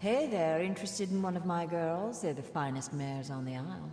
Hey there, interested in one of my girls? They're the finest mares on the isle.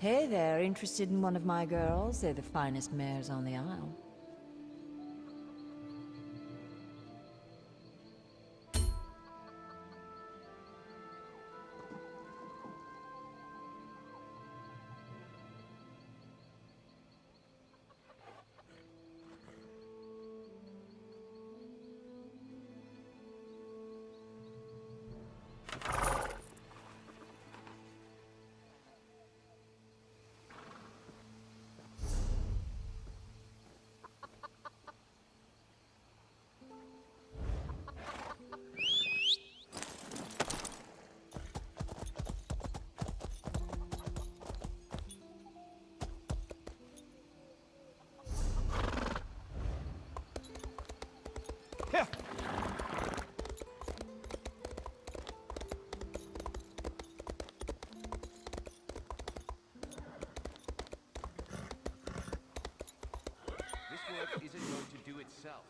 Hey there, interested in one of my girls? They're the finest mares on the isle. This work isn't going to do itself.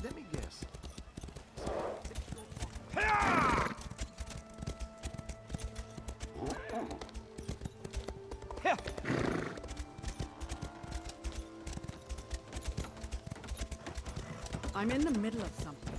Let me guess. I'm in the middle of something.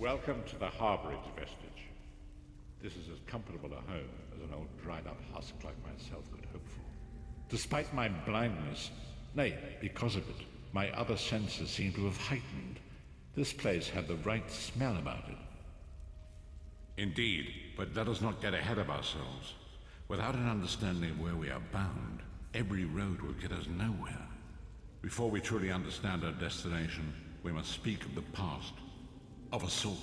Welcome to the harborage vestige. This is as comfortable a home as an old dried-up husk like myself could hope for. Despite my blindness, nay, because of it, my other senses seem to have heightened. This place had the right smell about it. Indeed, but let us not get ahead of ourselves. Without an understanding of where we are bound, every road will get us nowhere. Before we truly understand our destination, we must speak of the past. Of a sort.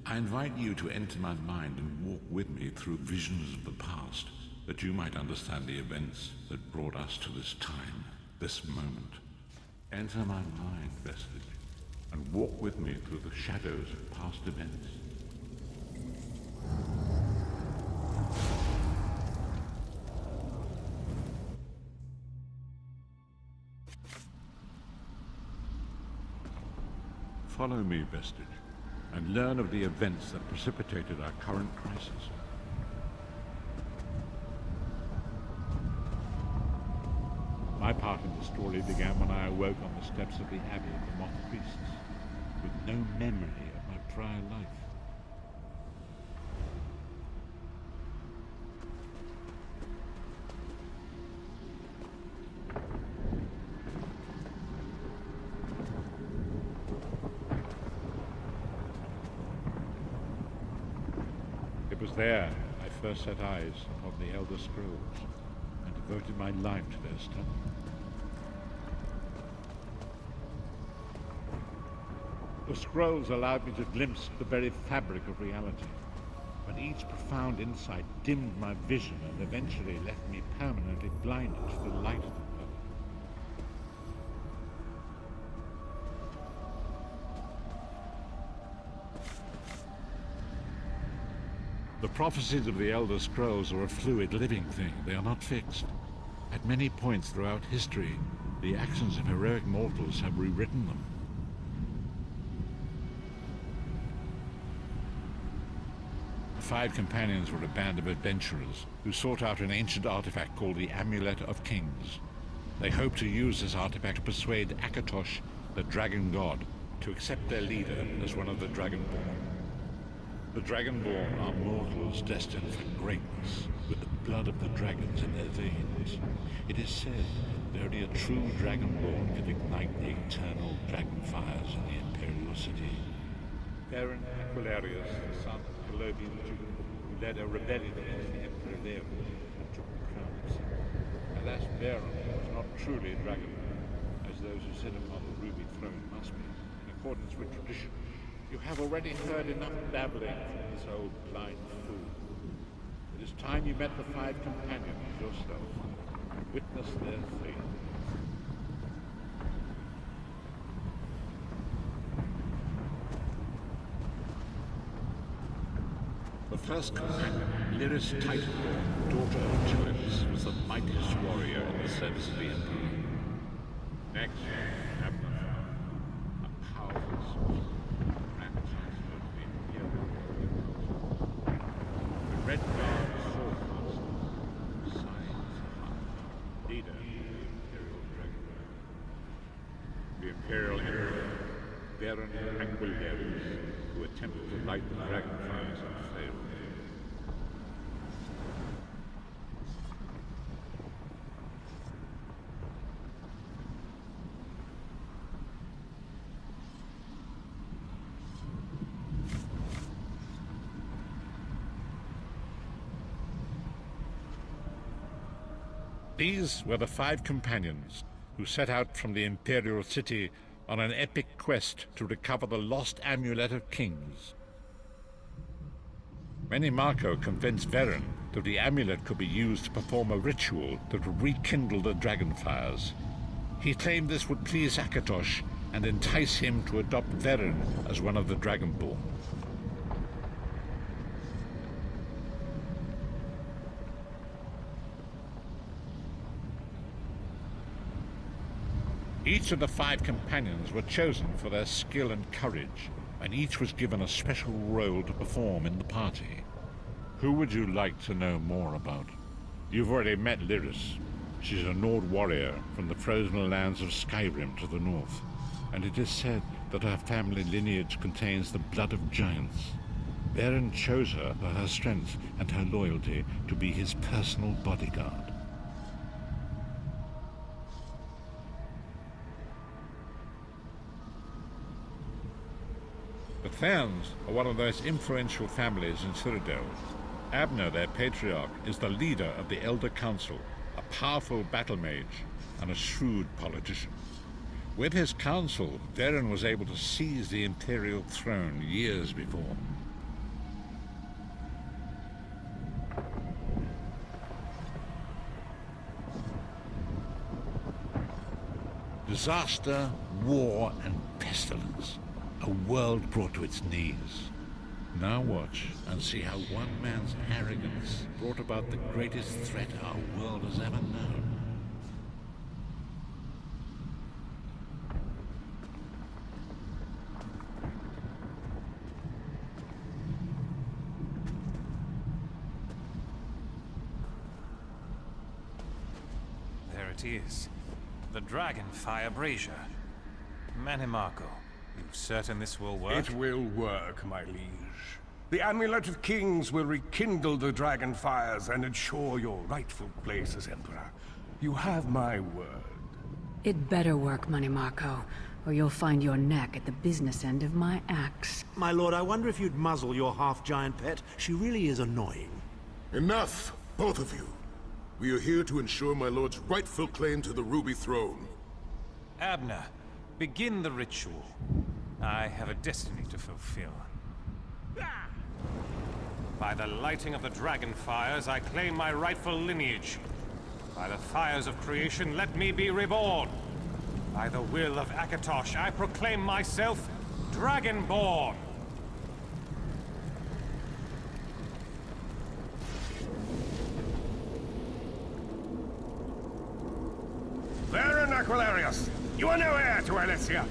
I invite you to enter my mind and walk with me through visions of the past, that you might understand the events that brought us to this time, this moment. Enter my mind, vestige, and walk with me through the shadows of past events. Follow me, vestige, and learn of the events that precipitated our current crisis. My part in the story began when I awoke on the steps of the Abbey of the Moth Priests, with no memory of my prior life. It was there I first set eyes upon the Elder Scrolls and devoted my life to their study. The scrolls allowed me to glimpse the very fabric of reality, but each profound insight dimmed my vision and eventually left me permanently blinded to the light of them. The prophecies of the Elder Scrolls are a fluid, living thing. They are not fixed. At many points throughout history, the actions of heroic mortals have rewritten them. The Five Companions were a band of adventurers who sought out an ancient artifact called the Amulet of Kings. They hoped to use this artifact to persuade Akatosh, the Dragon God, to accept their leader as one of the Dragonborn. The Dragonborn are mortals destined for greatness, with the blood of the dragons in their veins. It is said that only a true Dragonborn can ignite the eternal dragon fires in the Imperial City. Baron Aquilarius, the son of Colovian Duke, who led a rebellion against the Emperor Leo and took the crown himself. Alas, Baron was not truly a Dragonborn, as those who sit upon the ruby throne must be, in accordance with tradition. You have already heard enough babbling from this old blind fool. It is time you met the Five Companions yourself, and witnessed their fate. The first companion, Lyris Titanborn, daughter of Giants, was the mightiest warrior in the service of the Emperor. Next, Abnafar, a powerful sorcerer. Red Guard Swordmaster, Science Hunter, leader of the Imperial Dragon. The Imperial Emperor, Baron Aquilarius, who attempted to light the dragon fires and failed. These were the Five Companions who set out from the Imperial City on an epic quest to recover the lost Amulet of Kings. Many Marco convinced Veren that the amulet could be used to perform a ritual that would rekindle the dragon fires. He claimed this would please Akatosh and entice him to adopt Veren as one of the Dragonborn. Each of the Five Companions were chosen for their skill and courage, and each was given a special role to perform in the party. Who would you like to know more about? You've already met Lyris. She's a Nord warrior from the frozen lands of Skyrim to the north. and it is said that her family lineage contains the blood of giants. Varen chose her for her strength and her loyalty to be his personal bodyguard. The Therns are one of the most influential families in Citadel. Abner, their patriarch, is the leader of the Elder Council, a powerful battle mage and a shrewd politician. With his council, Varen was able to seize the Imperial throne years before. Disaster, war, and pestilence. A world brought to its knees. Now watch and see how one man's arrogance brought about the greatest threat our world has ever known. There it is. The Dragonfire Brazier. Manimarco, you certain this will work? It will work, my liege. The Amulet of Kings will rekindle the dragon fires and ensure your rightful place as Emperor. You have my word. It better work, Manimarco, or you'll find your neck at the business end of my axe. My lord, I wonder if you'd muzzle your half-giant pet. She really is annoying. Enough, both of you. We are here to ensure my lord's rightful claim to the Ruby Throne. Abner, begin the ritual. I have a destiny to fulfill. By the lighting of the dragon fires, I claim my rightful lineage. By the fires of creation, let me be reborn. By the will of Akatosh, I proclaim myself Dragonborn. Varen Aquilarius, you are no heir to Alessia.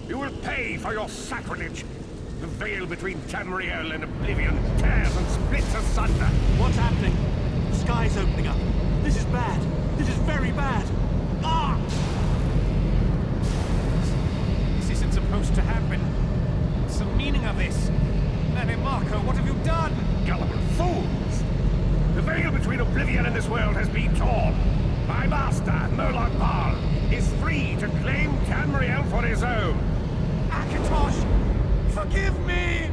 You will pay for your sacrilege. The veil between Tamriel and Oblivion tears and splits asunder. What's happening? The sky's opening up. This is bad. This is very bad. Ah! This isn't supposed to happen. What's the meaning of this? Manimarco, what have you done? Gullible fools! The veil between Oblivion and this world has been torn. My master, Molag Bal, is free to claim Tamriel for his own. Akatosh, forgive me!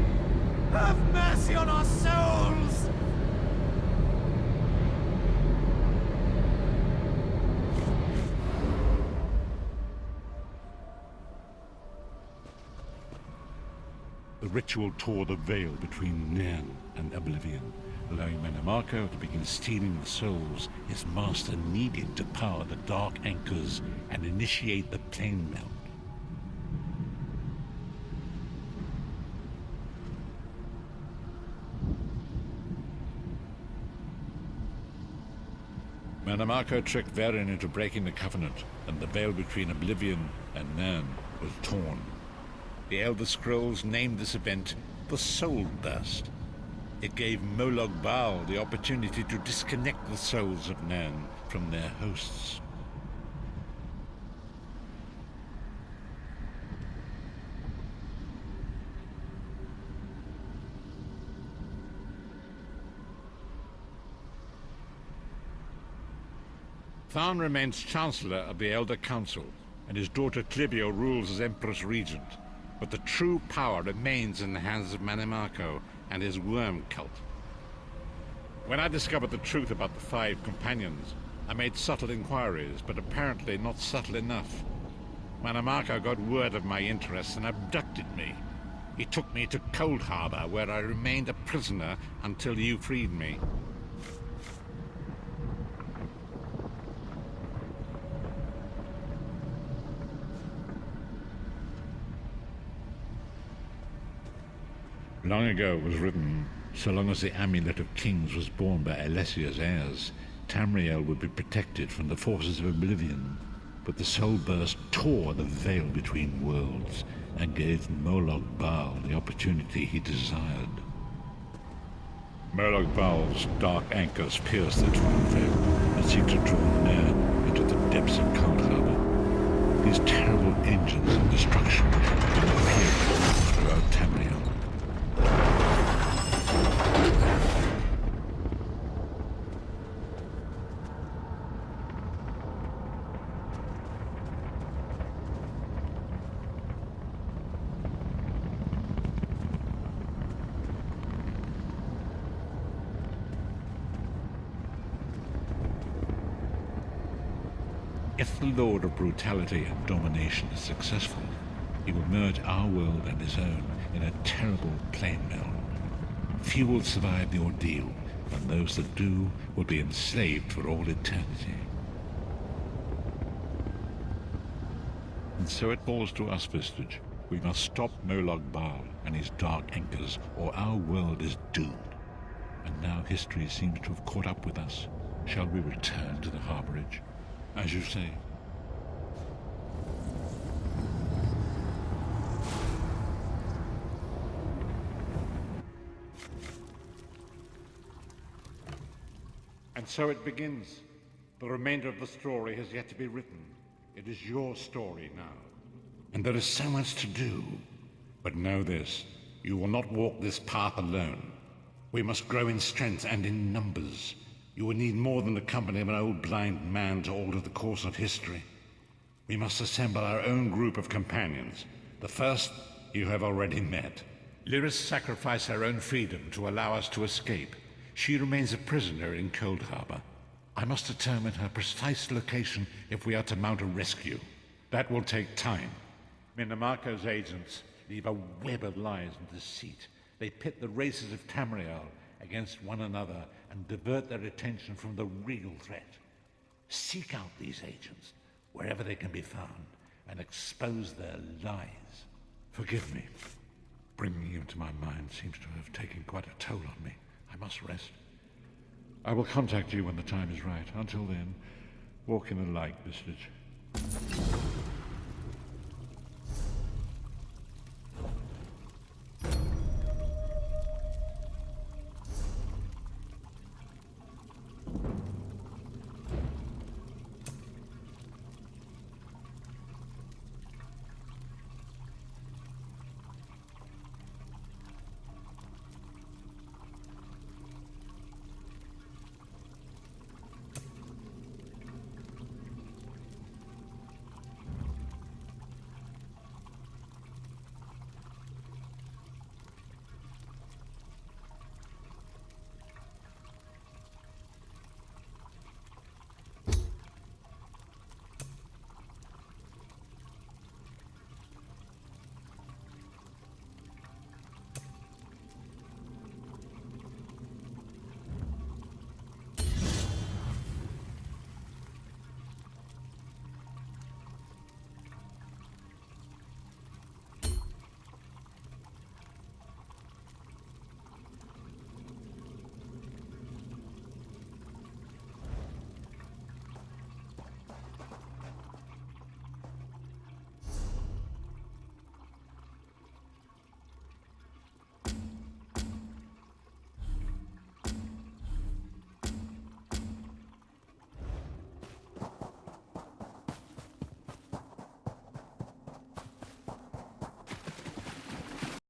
Have mercy on our souls! The ritual tore the veil between Nirn and Oblivion, allowing Manimarco to begin stealing the souls his master needed to power the dark anchors and initiate the plane melt. Manimarco tricked Varen into breaking the Covenant, and the veil between Oblivion and Nirn was torn. The Elder Scrolls named this event the Soul Burst. It gave Molag Bal the opportunity to disconnect the souls of Nirn from their hosts. Tharn remains Chancellor of the Elder Council, and his daughter Clivio rules as Empress Regent. But the true power remains in the hands of Manimarco and his worm cult. When I discovered the truth about the 5 companions, I made subtle inquiries, but apparently not subtle enough. Manimarco got word of my interests and abducted me. He took me to Cold Harbor, where I remained a prisoner until you freed me. Long ago it was written, so long as the Amulet of Kings was borne by Alessia's heirs, Tamriel would be protected from the forces of Oblivion. But the Soul Burst tore the veil between worlds and gave Molag Bal the opportunity he desired. Molag Bal's dark anchors pierce the torn veil and seek to draw Nirn into the depths of Cold Harbor. These terrible engines of destruction If the Lord of Brutality and Domination is successful, he will merge our world and his own in a terrible plain meld. Few will survive the ordeal, and those that do will be enslaved for all eternity. And so it falls to us, Vistage. We must stop Molag Bal and his dark anchors, or our world is doomed. And now history seems to have caught up with us. Shall we return to the harborage? As you say. And so it begins. The remainder of the story has yet to be written. It is your story now. And there is so much to do. But know this, you will not walk this path alone. We must grow in strength and in numbers. You will need more than the company of an old blind man to alter the course of history. We must assemble our own group of companions. The first you have already met. Lyris sacrificed her own freedom to allow us to escape. She remains a prisoner in Cold Harbor. I must determine her precise location if we are to mount a rescue. That will take time. Minimarco's agents leave a web of lies and deceit. They pit the races of Tamriel against one another and divert their attention from the real threat. Seek out these agents wherever they can be found and expose their lies. Forgive me. Bringing you into my mind seems to have taken quite a toll on me. I must rest. I will contact you when the time is right. Until then, walk in the light, Vistage.